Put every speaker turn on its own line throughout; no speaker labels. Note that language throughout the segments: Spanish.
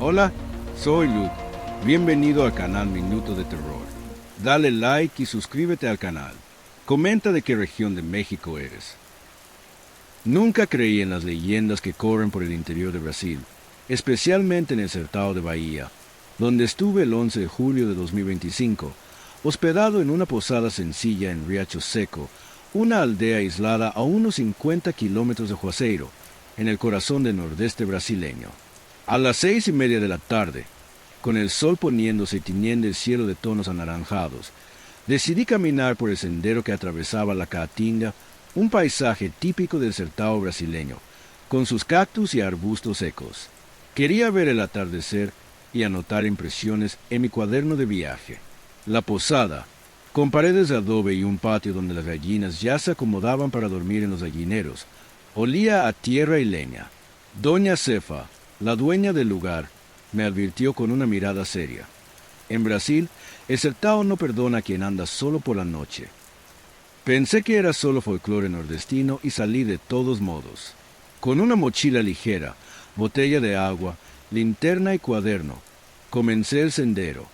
Hola, soy Luke. Bienvenido al canal Minuto de Terror. Dale like y suscríbete al canal. Comenta de qué región de México eres. Nunca creí en las leyendas que corren por el interior de Brasil, especialmente en el Sertão de Bahía, donde estuve el 11 de julio de 2025, hospedado en una posada sencilla en Riacho Seco, una aldea aislada a unos 50 kilómetros de Juazeiro, en el corazón del nordeste brasileño. A las 6:30 de la tarde, con el sol poniéndose y tiñendo el cielo de tonos anaranjados, decidí caminar por el sendero que atravesaba la Caatinga, un paisaje típico del Sertão brasileño, con sus cactus y arbustos secos. Quería ver el atardecer y anotar impresiones en mi cuaderno de viaje. La posada, con paredes de adobe y un patio donde las gallinas ya se acomodaban para dormir en los gallineros, olía a tierra y leña. Doña Cefa, la dueña del lugar, me advirtió con una mirada seria. En Brasil, el Sertão no perdona a quien anda solo por la noche. Pensé que era solo folclore nordestino y salí de todos modos. Con una mochila ligera, botella de agua, linterna y cuaderno, comencé el sendero.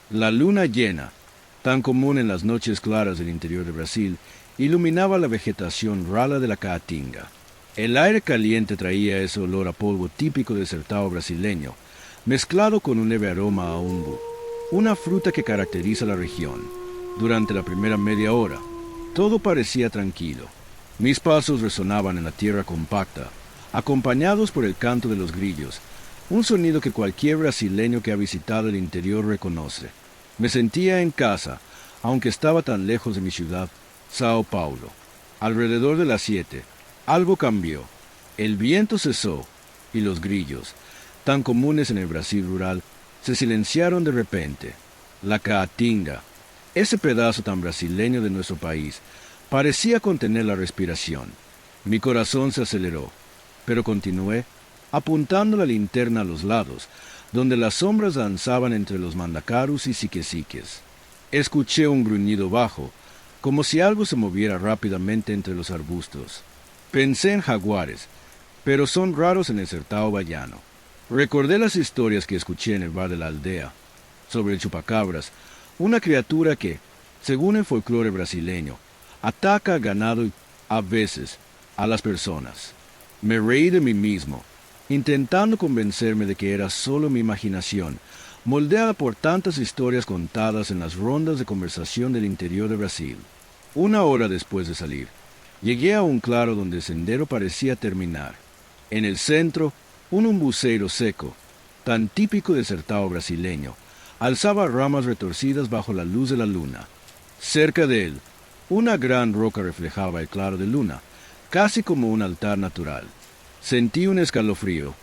La luna llena, tan común en las noches claras del interior de Brasil, iluminaba la vegetación rala de la Caatinga. El aire caliente traía ese olor a polvo típico del Sertão brasileño, mezclado con un leve aroma a umbu, una fruta que caracteriza la región. Durante la primera media hora, todo parecía tranquilo. Mis pasos resonaban en la tierra compacta, acompañados por el canto de los grillos, un sonido que cualquier brasileño que ha visitado el interior reconoce. Me sentía en casa, aunque estaba tan lejos de mi ciudad, Sao Paulo. Alrededor de las 7, algo cambió. El viento cesó y los grillos, tan comunes en el Brasil rural, se silenciaron de repente. La Caatinga, ese pedazo tan brasileño de nuestro país, parecía contener la respiración. Mi corazón se aceleró, pero continué, apuntando la linterna a los lados, donde las sombras danzaban entre los mandacarus y siquesiques. Escuché un gruñido bajo, como si algo se moviera rápidamente entre los arbustos. Pensé en jaguares, pero son raros en el Sertão baiano. Recordé las historias que escuché en el bar de la aldea, sobre el chupacabras, una criatura que, según el folclore brasileño, ataca al ganado y, a veces, a las personas. Me reí de mí mismo, intentando convencerme de que era solo mi imaginación, moldeada por tantas historias contadas en las rondas de conversación del interior de Brasil. Una hora después de salir, llegué a un claro donde el sendero parecía terminar. En el centro, un umbuceiro seco, tan típico del Sertão brasileño, alzaba ramas retorcidas bajo la luz de la luna. Cerca de él, una gran roca reflejaba el claro de luna, casi como un altar natural. Sentí un escalofrío,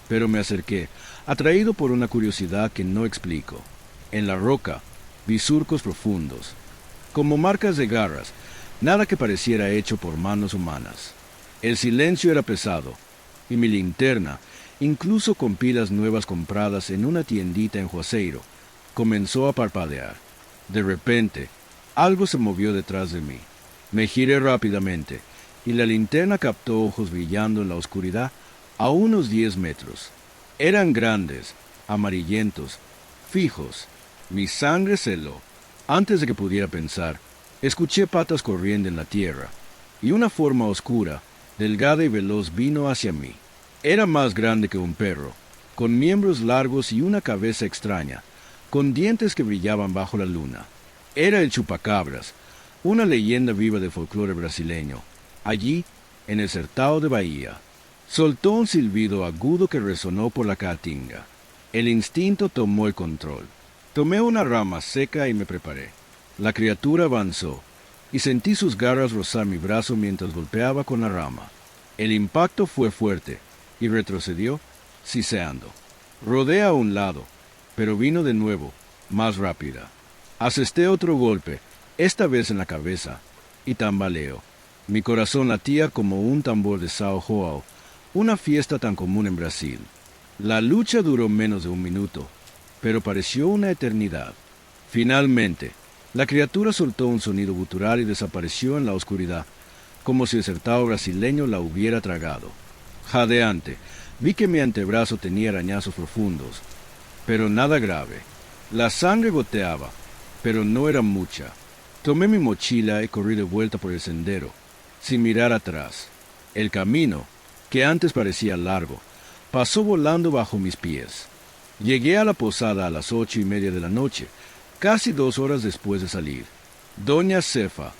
pero me acerqué, atraído por una curiosidad que no explico. En la roca vi surcos profundos, como marcas de garras, nada que pareciera hecho por manos humanas. El silencio era pesado, y mi linterna, incluso con pilas nuevas compradas en una tiendita en Juazeiro, comenzó a parpadear. De repente, algo se movió detrás de mí. Me giré rápidamente, y la linterna captó ojos brillando en la oscuridad a unos 10 metros. Eran grandes, amarillentos, fijos. Mi sangre se heló. Antes de que pudiera pensar, escuché patas corriendo en la tierra, y una forma oscura, delgada y veloz vino hacia mí. Era más grande que un perro, con miembros largos y una cabeza extraña, con dientes que brillaban bajo la luna. Era el chupacabras, una leyenda viva del folclore brasileño. Allí, en el Sertão de Bahía, soltó un silbido agudo que resonó por la Caatinga. El instinto tomó el control. Tomé una rama seca y me preparé. La criatura avanzó, y sentí sus garras rozar mi brazo mientras golpeaba con la rama. El impacto fue fuerte, y retrocedió, siseando. Rodé a un lado, pero vino de nuevo, más rápida. Asesté otro golpe, esta vez en la cabeza, y tambaleó. Mi corazón latía como un tambor de São João, una fiesta tan común en Brasil. La lucha duró menos de un minuto, pero pareció una eternidad. Finalmente, la criatura soltó un sonido gutural y desapareció en la oscuridad, como si el Sertão brasileño la hubiera tragado. Jadeante, vi que mi antebrazo tenía arañazos profundos, pero nada grave. La sangre goteaba, pero no era mucha. Tomé mi mochila y corrí de vuelta por el sendero, sin mirar atrás. El camino, que antes parecía largo, pasó volando bajo mis pies. Llegué a la posada a las 8:30 de la noche, casi 2 horas después de salir. Doña Cefa,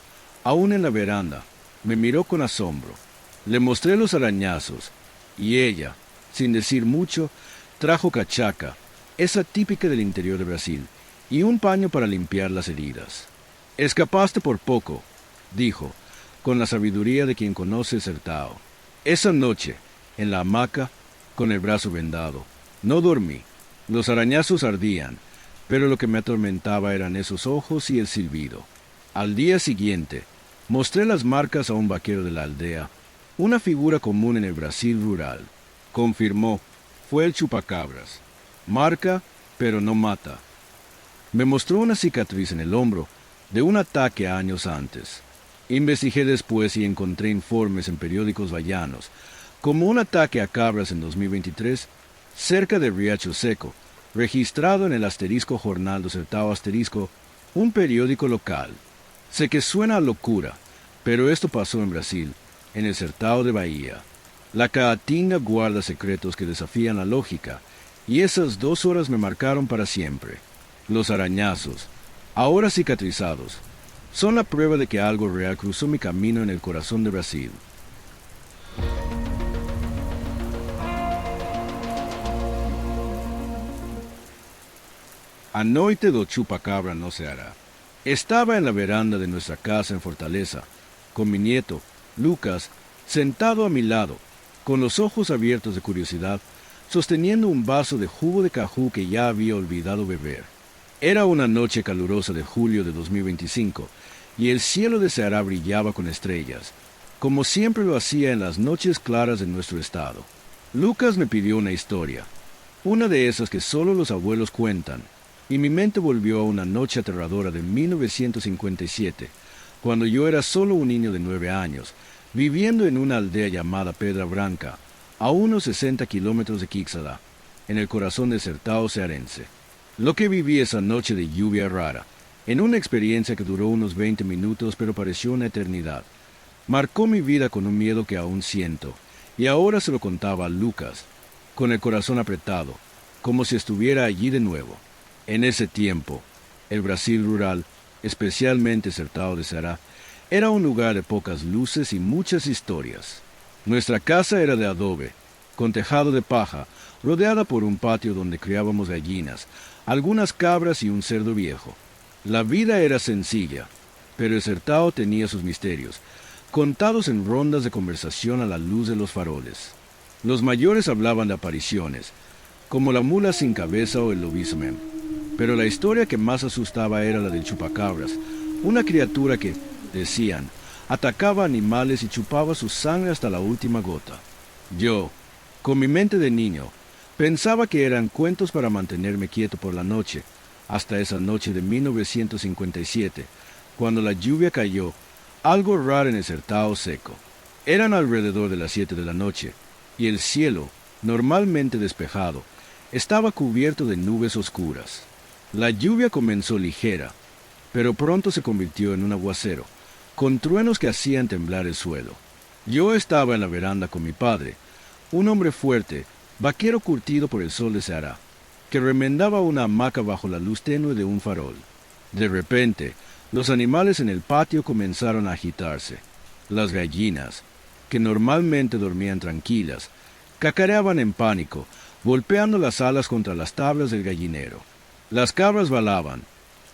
aún en la veranda, me miró con asombro. Le mostré los arañazos, y ella, sin decir mucho, trajo cachaca, esa típica del interior de Brasil, y un paño para limpiar las heridas. «Escapaste por poco», dijo, con la sabiduría de quien conoce el Sertao. Esa noche, en la hamaca, con el brazo vendado, no dormí. Los arañazos ardían, pero lo que me atormentaba eran esos ojos y el silbido. Al día siguiente, mostré las marcas a un vaquero de la aldea, una figura común en el Brasil rural. Confirmó, fue el chupacabras. Marca, pero no mata. Me mostró una cicatriz en el hombro de un ataque años antes. Investigué después y encontré informes en periódicos bahianos, como un ataque a cabras en 2023, cerca de Riacho Seco, registrado en el asterisco Jornal do Sertão asterisco, un periódico local. Sé que suena a locura, pero esto pasó en Brasil, en el Sertão de Bahía. La Caatinga guarda secretos que desafían la lógica, y esas 2 horas me marcaron para siempre. Los arañazos, ahora cicatrizados, son la prueba de que algo real cruzó mi camino en el corazón de Brasil. A noite do chupacabra no se hará. Estaba en la veranda de nuestra casa en Fortaleza, con mi nieto, Lucas, sentado a mi lado, con los ojos abiertos de curiosidad, sosteniendo un vaso de jugo de cajú que ya había olvidado beber. Era una noche calurosa de julio de 2025, y el cielo de Ceará brillaba con estrellas, como siempre lo hacía en las noches claras de nuestro estado. Lucas me pidió una historia, una de esas que solo los abuelos cuentan, y mi mente volvió a una noche aterradora de 1957, cuando yo era solo un niño de 9 años, viviendo en una aldea llamada Pedra Branca, a unos 60 kilómetros de Quixadá, en el corazón del Sertão cearense. Lo que viví esa noche de lluvia rara, en una experiencia que duró unos 20 minutos pero pareció una eternidad, marcó mi vida con un miedo que aún siento, y ahora se lo contaba a Lucas, con el corazón apretado, como si estuviera allí de nuevo. En ese tiempo, el Brasil rural, especialmente Sertão de Ceará, era un lugar de pocas luces y muchas historias. Nuestra casa era de adobe, con tejado de paja, rodeada por un patio donde criábamos gallinas, algunas cabras y un cerdo viejo. La vida era sencilla, pero el Sertão tenía sus misterios, contados en rondas de conversación a la luz de los faroles. Los mayores hablaban de apariciones, como la mula sin cabeza o el lobisomem, pero la historia que más asustaba era la del chupacabras, una criatura que, decían, atacaba animales y chupaba su sangre hasta la última gota. Yo, con mi mente de niño, pensaba que eran cuentos para mantenerme quieto por la noche, hasta esa noche de 1957, cuando la lluvia cayó, algo raro en el Sertão seco. Eran alrededor de las 7 de la noche, y el cielo, normalmente despejado, estaba cubierto de nubes oscuras. La lluvia comenzó ligera, pero pronto se convirtió en un aguacero, con truenos que hacían temblar el suelo. Yo estaba en la veranda con mi padre, un hombre fuerte, vaquero curtido por el sol de Ceará, que remendaba una hamaca bajo la luz tenue de un farol. De repente, los animales en el patio comenzaron a agitarse. Las gallinas, que normalmente dormían tranquilas, cacareaban en pánico, golpeando las alas contra las tablas del gallinero. Las cabras balaban,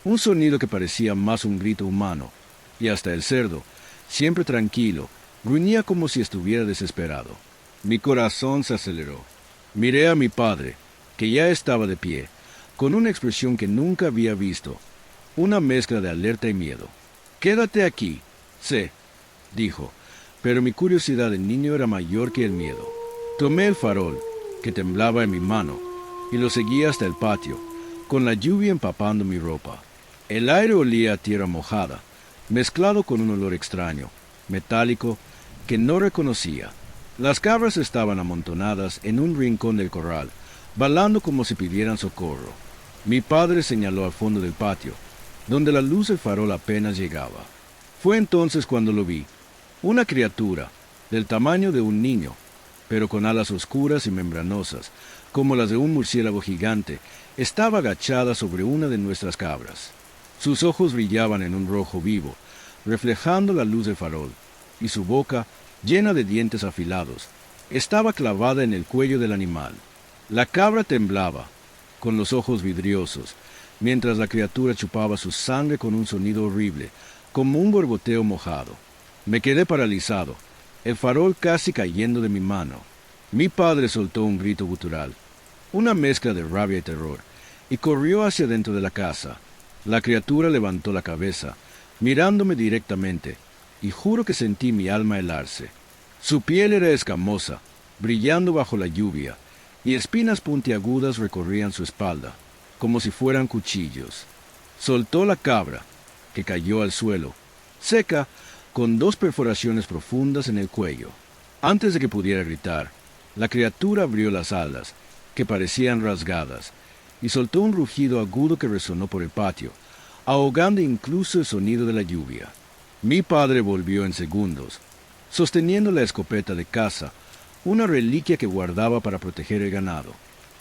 un sonido que parecía más un grito humano, y hasta el cerdo, siempre tranquilo, gruñía como si estuviera desesperado. Mi corazón se aceleró. Miré a mi padre, que ya estaba de pie, con una expresión que nunca había visto, una mezcla de alerta y miedo. «Quédate aquí», sé, dijo, pero mi curiosidad de niño era mayor que el miedo. Tomé el farol, que temblaba en mi mano, y lo seguí hasta el patio, con la lluvia empapando mi ropa. El aire olía a tierra mojada, mezclado con un olor extraño, metálico, que no reconocía. Las cabras estaban amontonadas en un rincón del corral, balando como si pidieran socorro. Mi padre señaló al fondo del patio, donde la luz del farol apenas llegaba. Fue entonces cuando lo vi. Una criatura, del tamaño de un niño, pero con alas oscuras y membranosas, como las de un murciélago gigante, estaba agachada sobre una de nuestras cabras. Sus ojos brillaban en un rojo vivo, reflejando la luz del farol, y su boca, llena de dientes afilados, estaba clavada en el cuello del animal. La cabra temblaba, con los ojos vidriosos, mientras la criatura chupaba su sangre con un sonido horrible, como un borboteo mojado. Me quedé paralizado, el farol casi cayendo de mi mano. Mi padre soltó un grito gutural, una mezcla de rabia y terror, y corrió hacia dentro de la casa. La criatura levantó la cabeza, mirándome directamente, y juro que sentí mi alma helarse. Su piel era escamosa, brillando bajo la lluvia, y espinas puntiagudas recorrían su espalda, como si fueran cuchillos. Soltó la cabra, que cayó al suelo, seca, con 2 perforaciones profundas en el cuello. Antes de que pudiera gritar, la criatura abrió las alas, que parecían rasgadas, y soltó un rugido agudo que resonó por el patio, ahogando incluso el sonido de la lluvia. Mi padre volvió en segundos, sosteniendo la escopeta de caza, una reliquia que guardaba para proteger el ganado.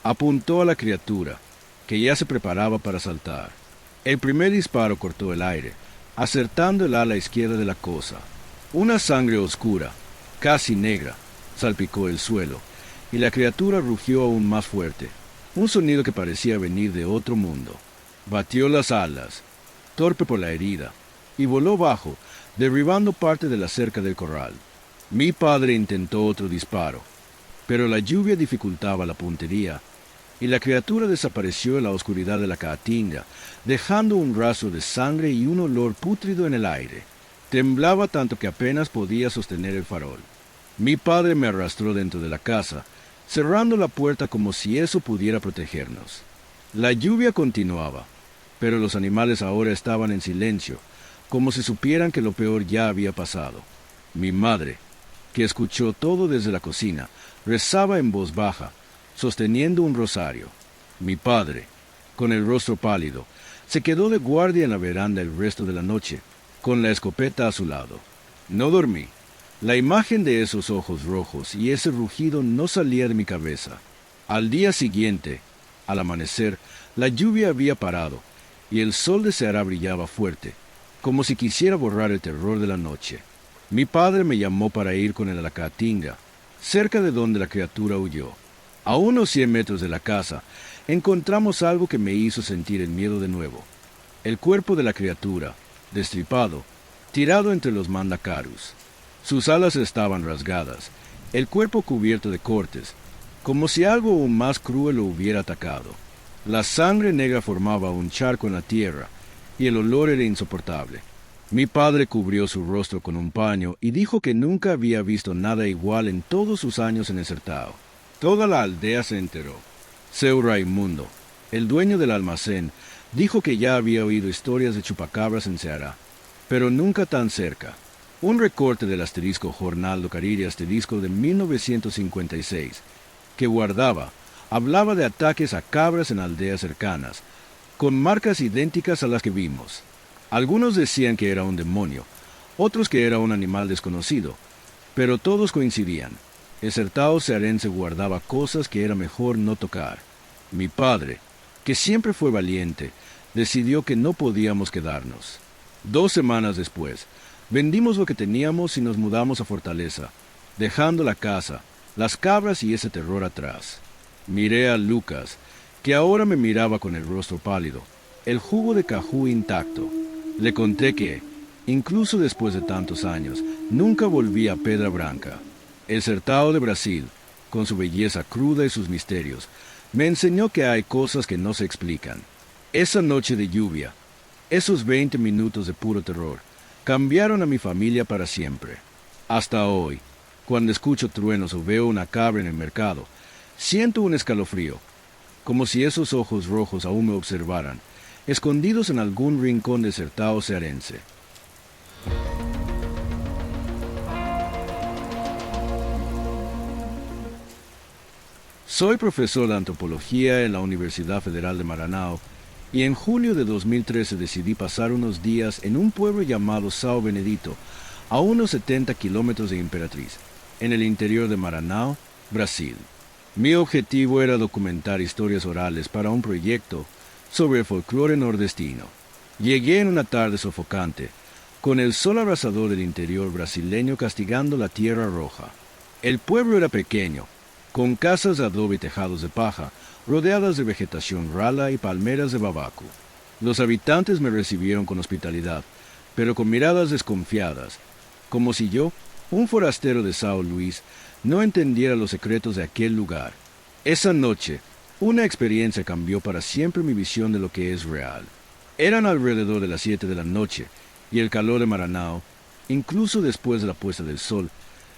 Apuntó a la criatura, que ya se preparaba para saltar. El primer disparo cortó el aire, acertando el ala izquierda de la cosa. Una sangre oscura, casi negra, salpicó el suelo, y la criatura rugió aún más fuerte, un sonido que parecía venir de otro mundo. Batió las alas, torpe por la herida, y voló bajo, derribando parte de la cerca del corral. Mi padre intentó otro disparo, pero la lluvia dificultaba la puntería, y la criatura desapareció en la oscuridad de la caatinga, dejando un rastro de sangre y un olor pútrido en el aire. Temblaba tanto que apenas podía sostener el farol. Mi padre me arrastró dentro de la casa, cerrando la puerta como si eso pudiera protegernos. La lluvia continuaba, pero los animales ahora estaban en silencio, como si supieran que lo peor ya había pasado. Mi madre, que escuchó todo desde la cocina, rezaba en voz baja, sosteniendo un rosario. Mi padre, con el rostro pálido, se quedó de guardia en la veranda el resto de la noche, con la escopeta a su lado. No dormí. La imagen de esos ojos rojos y ese rugido no salía de mi cabeza. Al día siguiente, al amanecer, la lluvia había parado, y el sol de Ceará brillaba fuerte, como si quisiera borrar el terror de la noche. Mi padre me llamó para ir con él a la caatinga, cerca de donde la criatura huyó. A unos 100 metros de la casa, encontramos algo que me hizo sentir el miedo de nuevo. El cuerpo de la criatura, destripado, tirado entre los mandacarus. Sus alas estaban rasgadas, el cuerpo cubierto de cortes, como si algo aún más cruel lo hubiera atacado. La sangre negra formaba un charco en la tierra, y el olor era insoportable. Mi padre cubrió su rostro con un paño y dijo que nunca había visto nada igual en todos sus años en el Sertao. Toda la aldea se enteró. Seu Raimundo, el dueño del almacén, dijo que ya había oído historias de chupacabras en Ceará, pero nunca tan cerca. Un recorte del asterisco Jornal do Cariri asterisco de 1956, que guardaba, hablaba de ataques a cabras en aldeas cercanas, con marcas idénticas a las que vimos. Algunos decían que era un demonio, otros que era un animal desconocido, pero todos coincidían. El Sertao cearense guardaba cosas que era mejor no tocar. Mi padre, que siempre fue valiente, decidió que no podíamos quedarnos. 2 semanas después, vendimos lo que teníamos y nos mudamos a Fortaleza, dejando la casa, las cabras y ese terror atrás. Miré a Lucas, que ahora me miraba con el rostro pálido, el jugo de cajú intacto. Le conté que, incluso después de tantos años, nunca volví a Pedra Branca. El Sertao de Brasil, con su belleza cruda y sus misterios, me enseñó que hay cosas que no se explican. Esa noche de lluvia, esos 20 minutos de puro terror, cambiaron a mi familia para siempre. Hasta hoy, cuando escucho truenos o veo una cabra en el mercado, siento un escalofrío, como si esos ojos rojos aún me observaran, escondidos en algún rincón del Sertao cearense. Soy profesor de antropología en la Universidad Federal de Maranhão y en julio de 2013 decidí pasar unos días en un pueblo llamado São Benedito, a unos 70 kilómetros de Imperatriz, en el interior de Maranhão, Brasil. Mi objetivo era documentar historias orales para un proyecto sobre el folclore nordestino. Llegué en una tarde sofocante, con el sol abrasador del interior brasileño castigando la tierra roja. El pueblo era pequeño, con casas de adobe y tejados de paja, rodeadas de vegetación rala y palmeras de babaco. Los habitantes me recibieron con hospitalidad, pero con miradas desconfiadas, como si yo, un forastero de São Luís, no entendiera los secretos de aquel lugar. Esa noche, una experiencia cambió para siempre mi visión de lo que es real. Eran alrededor de las 7 de la noche, y el calor de Maranhão, incluso después de la puesta del sol,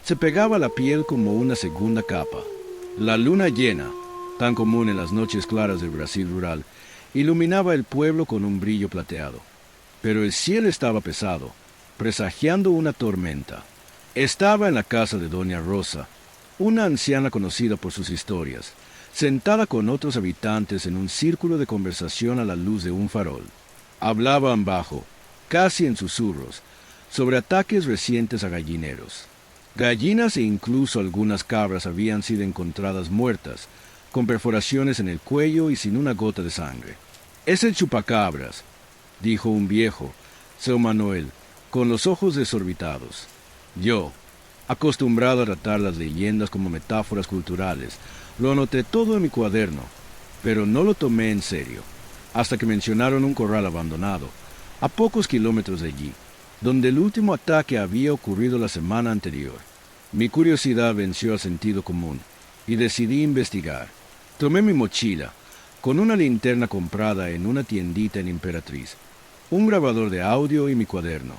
se pegaba a la piel como una segunda capa. La luna llena, tan común en las noches claras del Brasil rural, iluminaba el pueblo con un brillo plateado. Pero el cielo estaba pesado, presagiando una tormenta. Estaba en la casa de Doña Rosa, una anciana conocida por sus historias, sentada con otros habitantes en un círculo de conversación a la luz de un farol. Hablaban bajo, casi en susurros, sobre ataques recientes a gallineros. Gallinas e incluso algunas cabras habían sido encontradas muertas, con perforaciones en el cuello y sin una gota de sangre. «Es el chupacabras», dijo un viejo, Seu Manuel, con los ojos desorbitados. Yo, acostumbrado a tratar las leyendas como metáforas culturales, lo anoté todo en mi cuaderno, pero no lo tomé en serio, hasta que mencionaron un corral abandonado, a pocos kilómetros de allí, donde el último ataque había ocurrido la semana anterior. Mi curiosidad venció al sentido común, y decidí investigar. Tomé mi mochila, con una linterna comprada en una tiendita en Imperatriz, un grabador de audio y mi cuaderno.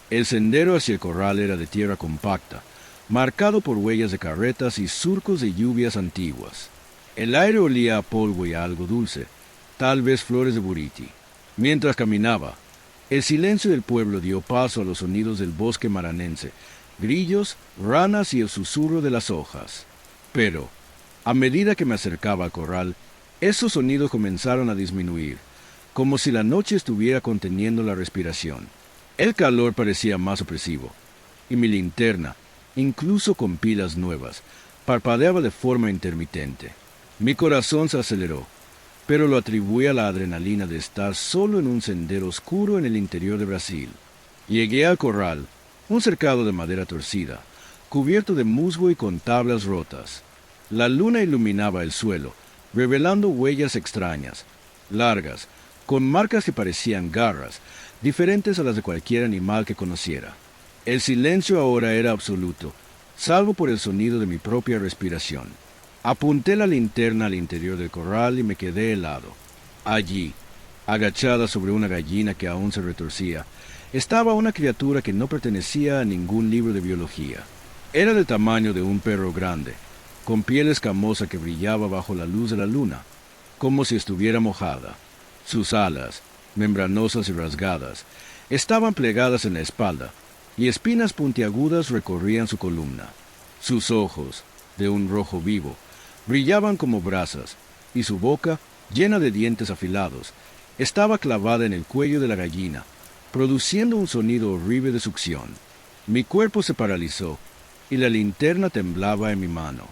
El sendero hacia el corral era de tierra compacta, marcado por huellas de carretas y surcos de lluvias antiguas. El aire olía a polvo y a algo dulce, tal vez flores de buriti. Mientras caminaba, el silencio del pueblo dio paso a los sonidos del bosque maranense, grillos, ranas y el susurro de las hojas. Pero, a medida que me acercaba al corral, esos sonidos comenzaron a disminuir, como si la noche estuviera conteniendo la respiración. El calor parecía más opresivo, y mi linterna, incluso con pilas nuevas, parpadeaba de forma intermitente. Mi corazón se aceleró, pero lo atribuí a la adrenalina de estar solo en un sendero oscuro en el interior de Brasil. Llegué al corral, un cercado de madera torcida, cubierto de musgo y con tablas rotas. La luna iluminaba el suelo, revelando huellas extrañas, largas, con marcas que parecían garras, diferentes a las de cualquier animal que conociera. El silencio ahora era absoluto, salvo por el sonido de mi propia respiración. Apunté la linterna al interior del corral y me quedé helado. Allí, agachada sobre una gallina que aún se retorcía, estaba una criatura que no pertenecía a ningún libro de biología. Era del tamaño de un perro grande, con piel escamosa que brillaba bajo la luz de la luna, como si estuviera mojada. Sus alas, membranosas y rasgadas, estaban plegadas en la espalda, y espinas puntiagudas recorrían su columna. Sus ojos, de un rojo vivo, brillaban como brasas, y su boca, llena de dientes afilados, estaba clavada en el cuello de la gallina, produciendo un sonido horrible de succión. Mi cuerpo se paralizó, y la linterna temblaba en mi mano.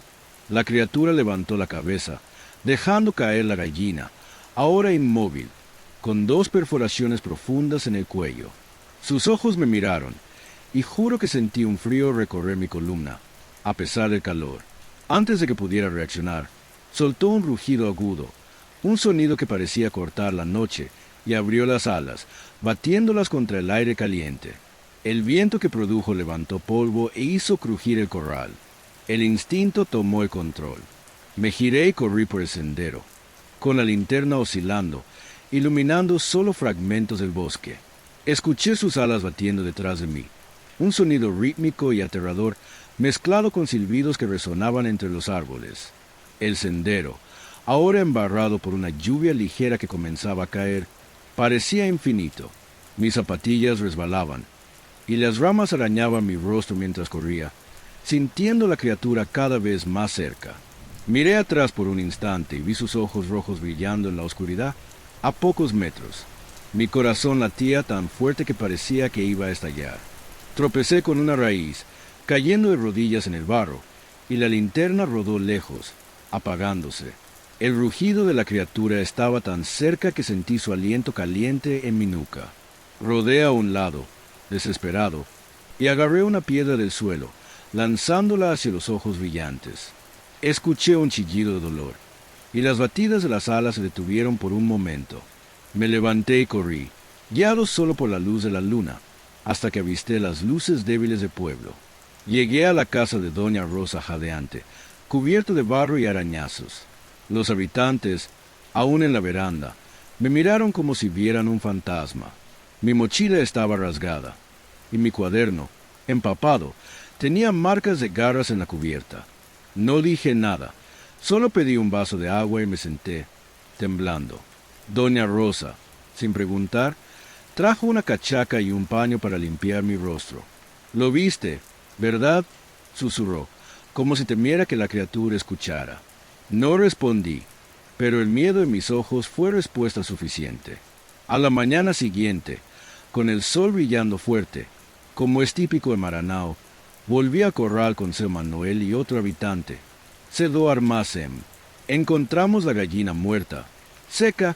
La criatura levantó la cabeza, dejando caer la gallina, ahora inmóvil, con 2 perforaciones profundas en el cuello. Sus ojos me miraron, y juro que sentí un frío recorrer mi columna, a pesar del calor. Antes de que pudiera reaccionar, soltó un rugido agudo, un sonido que parecía cortar la noche, y abrió las alas, batiéndolas contra el aire caliente. El viento que produjo levantó polvo e hizo crujir el corral. El instinto tomó el control. Me giré y corrí por el sendero, con la linterna oscilando, iluminando solo fragmentos del bosque. Escuché sus alas batiendo detrás de mí, un sonido rítmico y aterrador mezclado con silbidos que resonaban entre los árboles. El sendero, ahora embarrado por una lluvia ligera que comenzaba a caer, parecía infinito. Mis zapatillas resbalaban, y las ramas arañaban mi rostro mientras corría, sintiendo la criatura cada vez más cerca. Miré atrás por un instante y vi sus ojos rojos brillando en la oscuridad a pocos metros. Mi corazón latía tan fuerte que parecía que iba a estallar. Tropecé con una raíz, cayendo de rodillas en el barro, y la linterna rodó lejos, apagándose. El rugido de la criatura estaba tan cerca que sentí su aliento caliente en mi nuca. Rodé a un lado, desesperado, y agarré una piedra del suelo, lanzándola hacia los ojos brillantes. Escuché un chillido de dolor, y las batidas de las alas se detuvieron por un momento. Me levanté y corrí, guiado solo por la luz de la luna, hasta que avisté las luces débiles del pueblo. Llegué a la casa de doña Rosa jadeante, cubierto de barro y arañazos. Los habitantes, aún en la veranda, me miraron como si vieran un fantasma. Mi mochila estaba rasgada, y mi cuaderno, empapado, tenía marcas de garras en la cubierta. No dije nada, solo pedí un vaso de agua y me senté, temblando. Doña Rosa, sin preguntar, trajo una cachaca y un paño para limpiar mi rostro. «¿Lo viste, verdad?», susurró, como si temiera que la criatura escuchara. No respondí, pero el miedo en mis ojos fue respuesta suficiente. A la mañana siguiente, con el sol brillando fuerte, como es típico en Maranao, volví a corral con Seu Manuel y otro habitante, Cedó Armacem. Encontramos la gallina muerta, seca,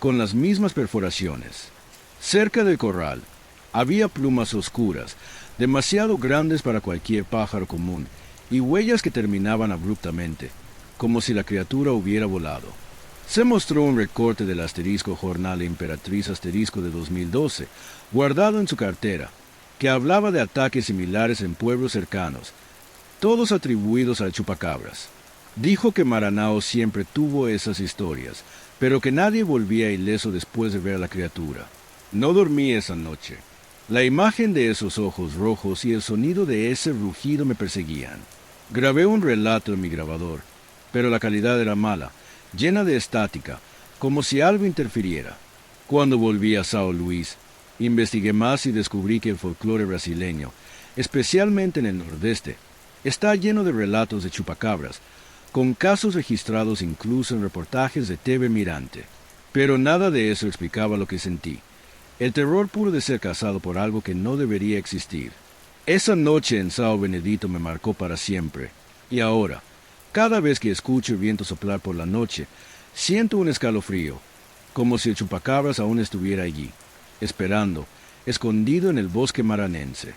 con las mismas perforaciones. Cerca del corral había plumas oscuras, demasiado grandes para cualquier pájaro común, y huellas que terminaban abruptamente, como si la criatura hubiera volado. Se mostró un recorte del asterisco Jornal Emperatriz asterisco de 2012, guardado en su cartera, que hablaba de ataques similares en pueblos cercanos, todos atribuidos al chupacabras. Dijo que Maranao siempre tuvo esas historias, pero que nadie volvía ileso después de ver a la criatura. No dormí esa noche. La imagen de esos ojos rojos y el sonido de ese rugido me perseguían. Grabé un relato en mi grabador, pero la calidad era mala, llena de estática, como si algo interfiriera. Cuando volví a São Luís, investigué más y descubrí que el folclore brasileño, especialmente en el nordeste, está lleno de relatos de chupacabras, con casos registrados incluso en reportajes de TV Mirante. Pero nada de eso explicaba lo que sentí. El terror puro de ser cazado por algo que no debería existir. Esa noche en São Benedito me marcó para siempre. Y ahora, cada vez que escucho el viento soplar por la noche, siento un escalofrío, como si el chupacabras aún estuviera allí, esperando, escondido en el bosque maranense.